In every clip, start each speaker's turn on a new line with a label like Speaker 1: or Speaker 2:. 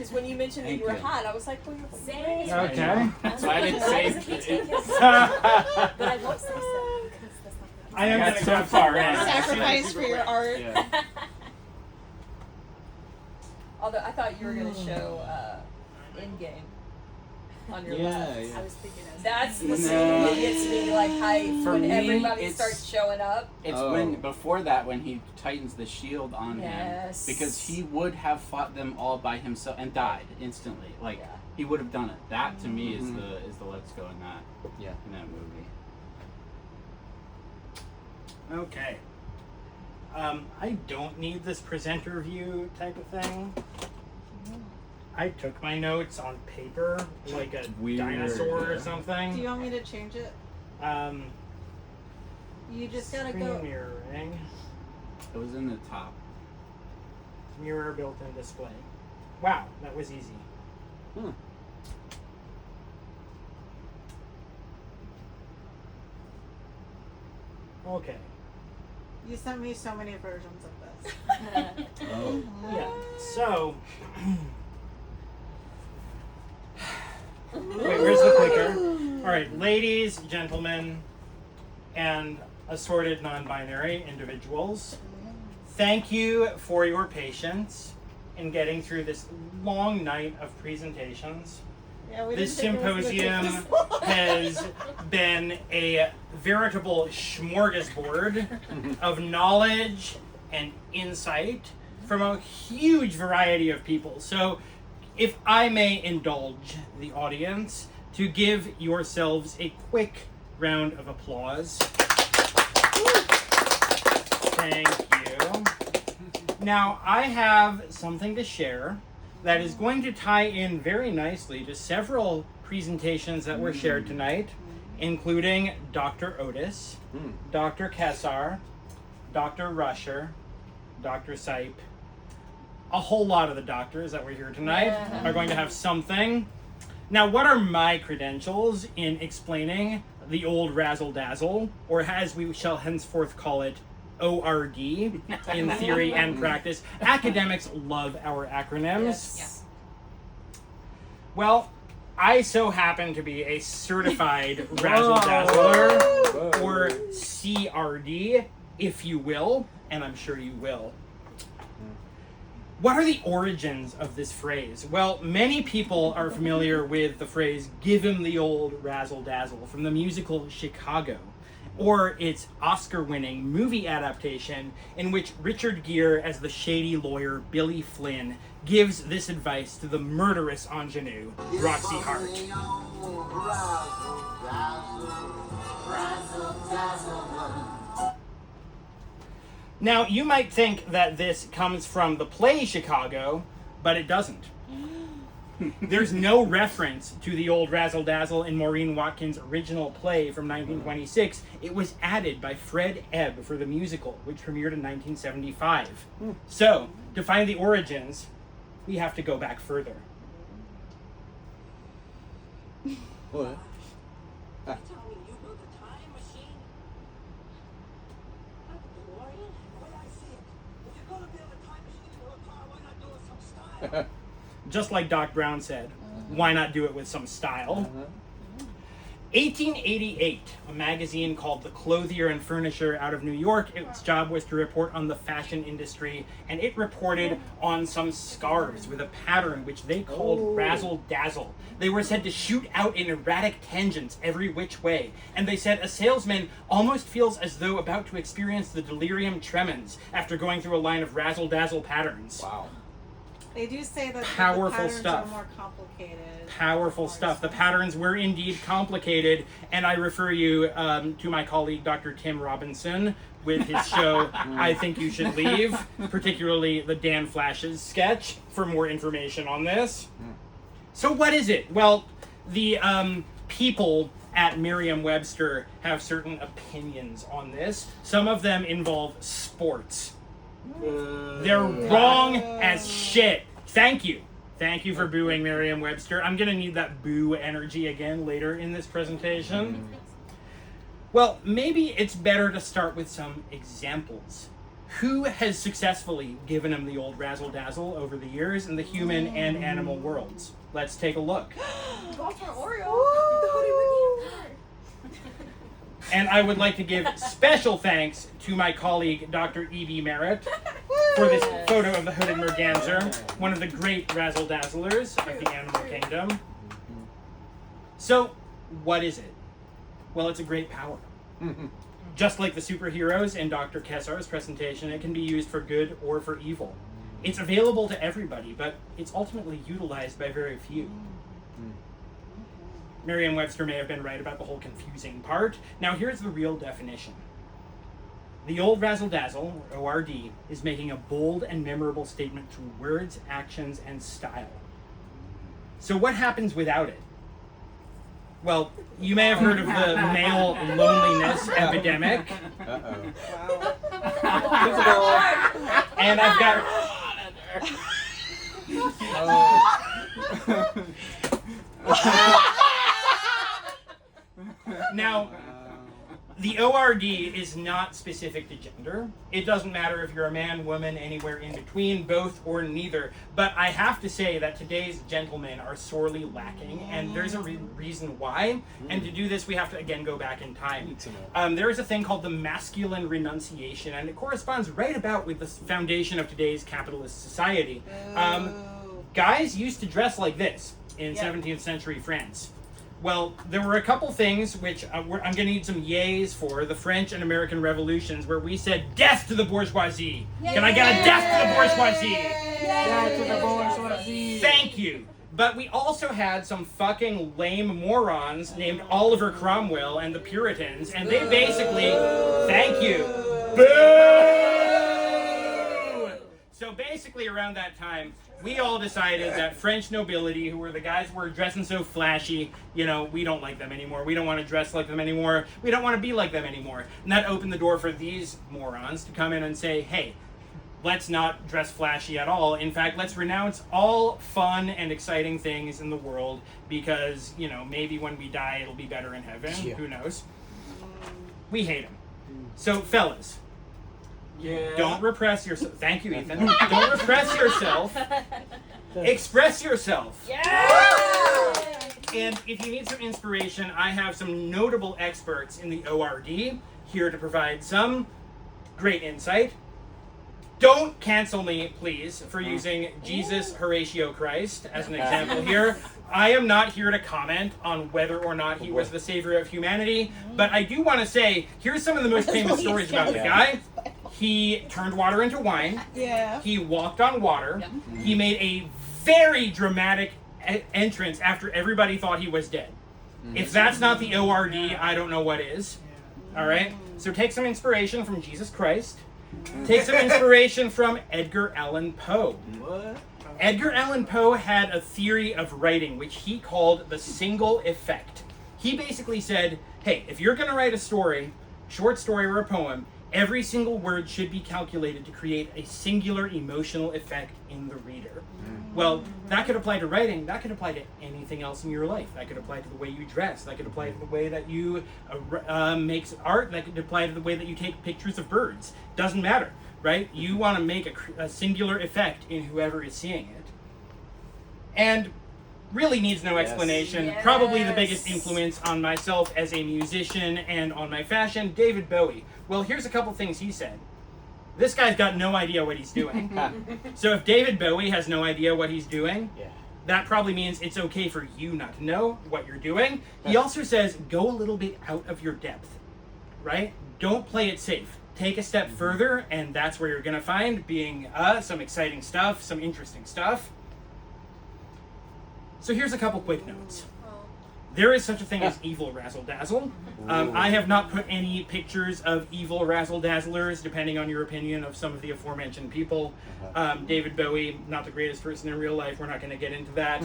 Speaker 1: Because when you mentioned that you were hot, I was like, well, you're
Speaker 2: Same.
Speaker 3: Okay.
Speaker 2: That's why I didn't say
Speaker 3: it.
Speaker 2: But I won't say so because that's not
Speaker 3: I am
Speaker 2: gonna
Speaker 3: gonna
Speaker 2: be
Speaker 3: so far in.
Speaker 4: Sacrifice for your art.
Speaker 3: Yeah.
Speaker 1: Although I thought you were going to show in-game on your left.
Speaker 2: I was thinking of
Speaker 1: That's the scene that gets me like hyped
Speaker 5: For
Speaker 1: when
Speaker 5: me,
Speaker 1: everybody
Speaker 5: it's-
Speaker 1: starts showing up.
Speaker 5: It's when before that when he tightens the shield on
Speaker 1: Yes.
Speaker 5: him because he would have fought them all by himself and died instantly. Like
Speaker 1: Yeah.
Speaker 5: he would have done it. That to me is the let's go in that movie.
Speaker 3: Okay. I don't need this presenter view type of thing. I took my notes on paper like a dinosaur or something.
Speaker 4: Do you want me to change it? You just gotta
Speaker 3: Screen
Speaker 4: go.
Speaker 3: mirroring.
Speaker 5: It was in the top.
Speaker 3: Mirror built-in display. Wow, that was easy. Okay.
Speaker 4: You sent me so many versions of this.
Speaker 3: Yeah. So. Wait, where's the clicker? All right, ladies, gentlemen, and assorted non-binary individuals. Thank you for your patience in getting through this long night of presentations.
Speaker 4: Yeah, we
Speaker 3: This
Speaker 4: didn't think it was gonna
Speaker 3: symposium
Speaker 4: take this long.
Speaker 3: has been a veritable smorgasbord of knowledge and insight from a huge variety of people. So, if I may indulge the audience to give yourselves a quick round of applause. Thank you. Now, I have something to share that is going to tie in very nicely to several presentations that were shared tonight, including Dr. Otis, Dr. Kessar, Dr. Rusher, Dr. Sipe. A whole lot of the doctors that were here tonight are going to have something. Now, what are my credentials in explaining the old Razzle Dazzle, or as we shall henceforth call it, ORD, in theory and practice? Academics love our acronyms.
Speaker 1: Yes.
Speaker 3: Well, I so happen to be a certified Razzle Dazzler, or CRD, if you will, and I'm sure you will. What are the origins of this phrase? Well, many people are familiar with the phrase, give him the old Razzle Dazzle, from the musical Chicago, or its Oscar-winning movie adaptation in which Richard Gere, as the shady lawyer Billy Flynn, gives this advice to the murderous ingenue, Roxy Hart. Now, you might think that this comes from the play Chicago, but it doesn't. There's no reference to the old Razzle Dazzle in Maureen Watkins' original play from 1926. It was added by Fred Ebb for the musical, which premiered in 1975. So, to find the origins, we have to go back further.
Speaker 6: What?
Speaker 3: Just like Doc Brown said, why not do it with some style? 1888, a magazine called The Clothier and Furnisher out of New York. Its job was to report on the fashion industry, and it reported on some scarves with a pattern which they called Razzle Dazzle. They were said to shoot out in erratic tangents every which way, and they said a salesman almost feels as though about to experience the delirium tremens after going through a line of Razzle Dazzle patterns.
Speaker 6: Wow.
Speaker 4: They do say that
Speaker 3: Powerful
Speaker 4: the patterns
Speaker 3: stuff.
Speaker 4: are more complicated.
Speaker 3: Powerful stuff. The patterns were indeed complicated, and I refer you to my colleague Dr. Tim Robinson with his show I Think You Should Leave, particularly the Dan Flash's sketch, for more information on this. So what is it? Well, the people at Merriam-Webster have certain opinions on this. Some of them involve sports. They're wrong as shit. Thank you. Thank you for booing Merriam-Webster. I'm going to need that boo energy again later in this presentation. Well, maybe it's better to start with some examples. who has successfully given him the old Razzle Dazzle over the years in the human and animal worlds? Let's take a look.
Speaker 1: Baltimore Oreo.
Speaker 3: And I would like to give special thanks to my colleague, Dr. E.B. Merritt, for this photo of the hooded merganser, one of the great Razzle Dazzlers of the animal kingdom. So, what is it? Well, it's a great power. Just like the superheroes in Dr. Kessar's presentation, it can be used for good or for evil. It's available to everybody, but it's ultimately utilized by very few. Merriam-Webster may have been right about the whole confusing part. Now here's the real definition. The old Razzle Dazzle, or ORD, is making a bold and memorable statement through words, actions, and style. So what happens without it? Well, you may have heard of the male loneliness epidemic. And I've got... Now, the ORD is not specific to gender. It doesn't matter if you're a man, woman, anywhere in between, both or neither. But I have to say that today's gentlemen are sorely lacking, and there's a reason why. And to do this, we have to, again, go back in time. There is a thing called the masculine renunciation, and it corresponds right about with the foundation of today's capitalist society. Guys used to dress like this in 17th century France. Well, there were a couple things which I'm going to need some yays for, the French and American revolutions, where we said, death to the bourgeoisie! Yay! Can I get a death to the bourgeoisie?
Speaker 4: Death to the bourgeoisie!
Speaker 3: Thank you! But we also had some fucking lame morons named Oliver Cromwell and the Puritans, and they basically... Thank you! Boo! So basically around that time, we all decided that French nobility, who were the guys who were dressing so flashy, you know, we don't like them anymore. We don't want to dress like them anymore. We don't want to be like them anymore. And that opened the door for these morons to come in and say, hey, let's not dress flashy at all. In fact, let's renounce all fun and exciting things in the world because, you know, maybe when we die, it'll be better in heaven. Yeah. Who knows? We hate them. So, fellas. Yeah. Don't repress yourself. Thank you, Ethan. Don't repress yourself. Express yourself. Yeah! And if you need some inspiration, I have some notable experts in the ORD here to provide some great insight. Don't cancel me, please, for using Jesus Horatio Christ as an example here. I am not here to comment on whether or not he was the savior of humanity, but I do want to say, here's some of the most famous stories about the guy. He turned water into wine. Yeah. He walked on water. Yeah. He made a very dramatic entrance after everybody thought he was dead. If that's not the ORD, I don't know what is. All right? So take some inspiration from Jesus Christ. Take some inspiration from Edgar Allan Poe. What? Edgar Allan Poe had a theory of writing which he called the single effect. He basically said, hey, if you're going to write a story, short story or a poem, every single word should be calculated to create a singular emotional effect in the reader. Well, that could apply to writing. That could apply to anything else in your life. That could apply to the way you dress. That could apply to the way that you make art. That could apply to the way that you take pictures of birds. Doesn't matter, right? You want to make a singular effect in whoever is seeing it. And really needs no explanation. Yes. Probably the biggest influence on myself as a musician and on my fashion, David Bowie. Well, here's a couple things he said. This guy's got no idea what he's doing. So if David Bowie has no idea what he's doing, that probably means it's okay for you not to know what you're doing. He also says, go a little bit out of your depth, right? Don't play it safe. Take a step further, and that's where you're going to find being some exciting stuff, some interesting stuff. So here's a couple quick notes. There is such a thing as evil Razzle Dazzle. I have not put any pictures of evil Razzle Dazzlers, depending on your opinion of some of the aforementioned people. David Bowie, not the greatest person in real life. We're not going to get into that.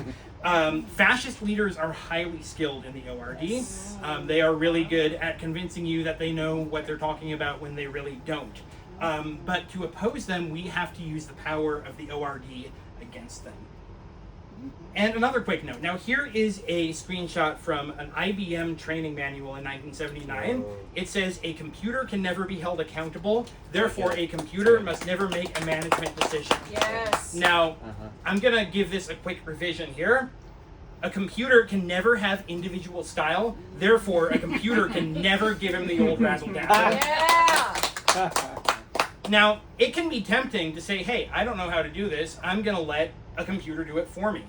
Speaker 3: Fascist leaders are highly skilled in the ORD. They are really good at convincing you that they know what they're talking about when they really don't. But to oppose them, we have to use the power of the ORD against them. And another quick note. Now here is a screenshot from an IBM training manual in 1979. It says a computer can never be held accountable, therefore a computer must never make a management decision.
Speaker 2: Yes.
Speaker 3: Now, I'm going to give this a quick revision here. A computer can never have individual style, therefore a computer can never give him the old Razzle Dazzle.
Speaker 1: Yeah.
Speaker 3: Now, it can be tempting to say, hey, I don't know how to do this, I'm going to let a computer do it for me.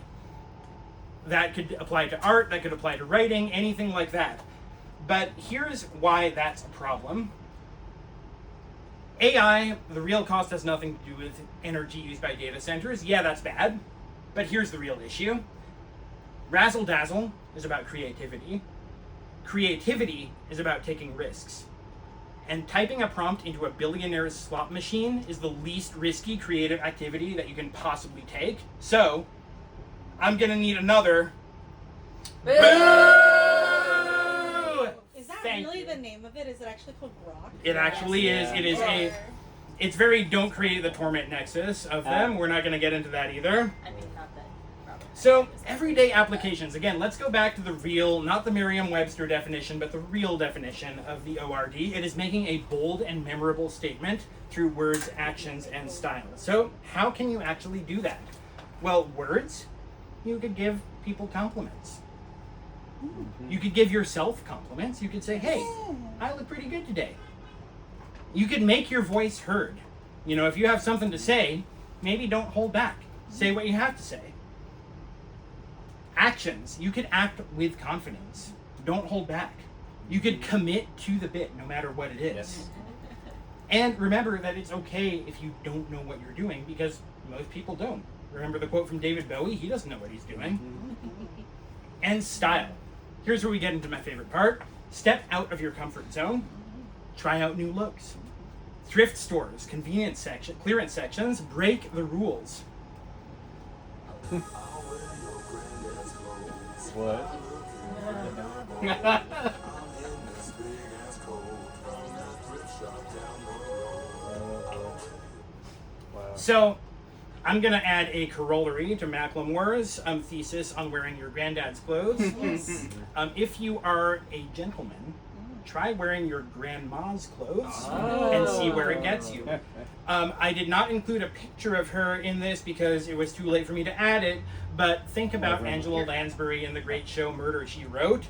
Speaker 3: That could apply to art, that could apply to writing, anything like that. But here's why that's a problem. AI, the real cost has nothing to do with energy used by data centers. Yeah, that's bad. But here's the real issue. Razzle Dazzle is about creativity. Creativity is about taking risks. And typing a prompt into a billionaire's slot machine is the least risky creative activity that you can possibly take. So, I'm gonna need another. Boo!
Speaker 4: Is that
Speaker 3: Thank
Speaker 4: really
Speaker 3: you.
Speaker 4: the name of it? Is it actually called Grok?
Speaker 3: It actually is. It is a. It's very don't create the torment nexus of them. We're not gonna get into that either.
Speaker 2: I mean, not that. Robert.
Speaker 3: So, everyday applications. Again, let's go back to the real, not the Merriam-Webster definition, but the real definition of the ORD. It is making a bold and memorable statement through words, actions, and style. So, how can you actually do that? Well, words, you could give people compliments. You could give yourself compliments. You could say, hey, I look pretty good today. You could make your voice heard. You know, if you have something to say, maybe don't hold back. Say what you have to say. Actions. You could act with confidence. Don't hold back. You could commit to the bit, no matter what it is.
Speaker 5: Yes.
Speaker 3: And remember that it's okay if you don't know what you're doing, because most people don't. Remember the quote from David Bowie? He doesn't know what he's doing. And style. Here's where we get into my favorite part. Step out of your comfort zone. Try out new looks. Thrift stores, convenience section, clearance sections, break the rules.
Speaker 6: What?
Speaker 3: So, I'm going to add a corollary to Macklemore's thesis on wearing your granddad's clothes. If you are a gentleman, try wearing your grandma's clothes and see where it gets you. I did not include a picture of her in this because it was too late for me to add it, but think about Angela Lansbury in the great show Murder, She Wrote.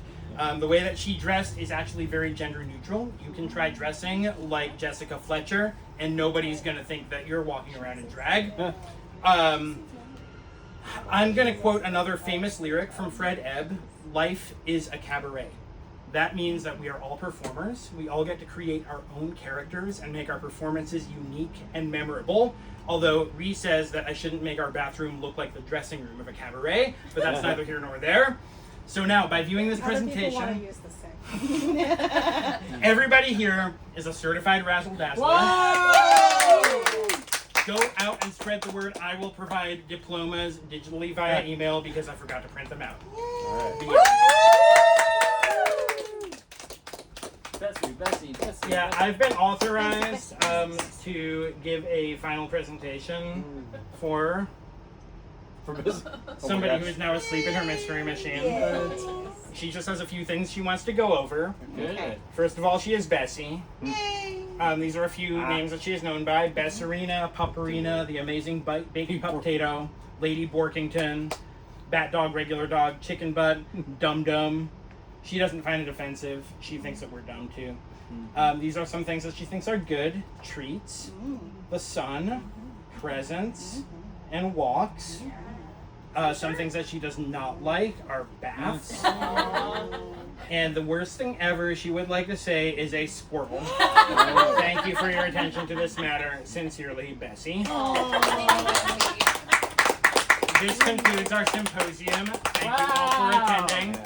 Speaker 3: The way that she dressed is actually very gender neutral. You can try dressing like Jessica Fletcher, and nobody's going to think that you're walking around in drag. I'm going to quote another famous lyric from Fred Ebb, "Life is a cabaret." That means that we are all performers. We all get to create our own characters and make our performances unique and memorable. Although Ree says that I shouldn't make our bathroom look like the dressing room of a cabaret, but that's neither here nor there. So now, by viewing this presentation,
Speaker 4: Other people want to use this thing.
Speaker 3: everybody here is a certified Razzle Dazzler. Go out and spread the word. I will provide diplomas digitally via email because I forgot to print them out.
Speaker 5: Bessie.
Speaker 3: Yeah, I've been authorized to give a final presentation for somebody who is now asleep in her mystery machine. She just has a few things she wants to go over.
Speaker 5: Good.
Speaker 3: First of all, she is Bessie. These are a few names that she is known by: Besserina, Pupperina, the amazing baby potato, Lady Borkington, Bat Dog, Regular Dog, Chicken Butt, Dum Dum. She doesn't find it offensive. She thinks that we're dumb too. These are some things that she thinks are good: treats, the sun, presents, and walks. Some things that she does not like are baths. And the worst thing ever she would like to say is a squirrel. Thank you for your attention to this matter. Sincerely, Bessie. This concludes our symposium. Thank you all for attending.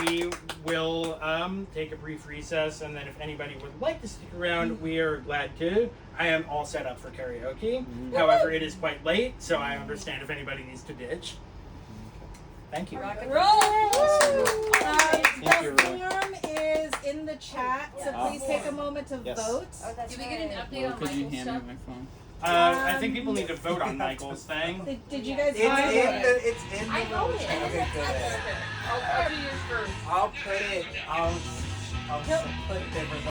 Speaker 3: We will take a brief recess, and then if anybody would like to stick around, we are glad to. I am all set up for karaoke. However, it is quite late, so I understand if anybody needs to ditch. Thank you.
Speaker 1: Rock and roll!
Speaker 4: The form is in the chat, so please take a moment to vote.
Speaker 1: Did we get an update on
Speaker 5: Could you
Speaker 1: Michael's
Speaker 5: hand
Speaker 1: stuff?
Speaker 5: me my phone?
Speaker 3: I think people need to vote on Michael's thing.
Speaker 4: Did you guys
Speaker 6: It's
Speaker 4: find
Speaker 6: in
Speaker 4: it?
Speaker 6: the. It's in the.
Speaker 1: I know it.
Speaker 6: Okay, good.
Speaker 1: I'll do yours first.
Speaker 6: I'll put it. I'll put the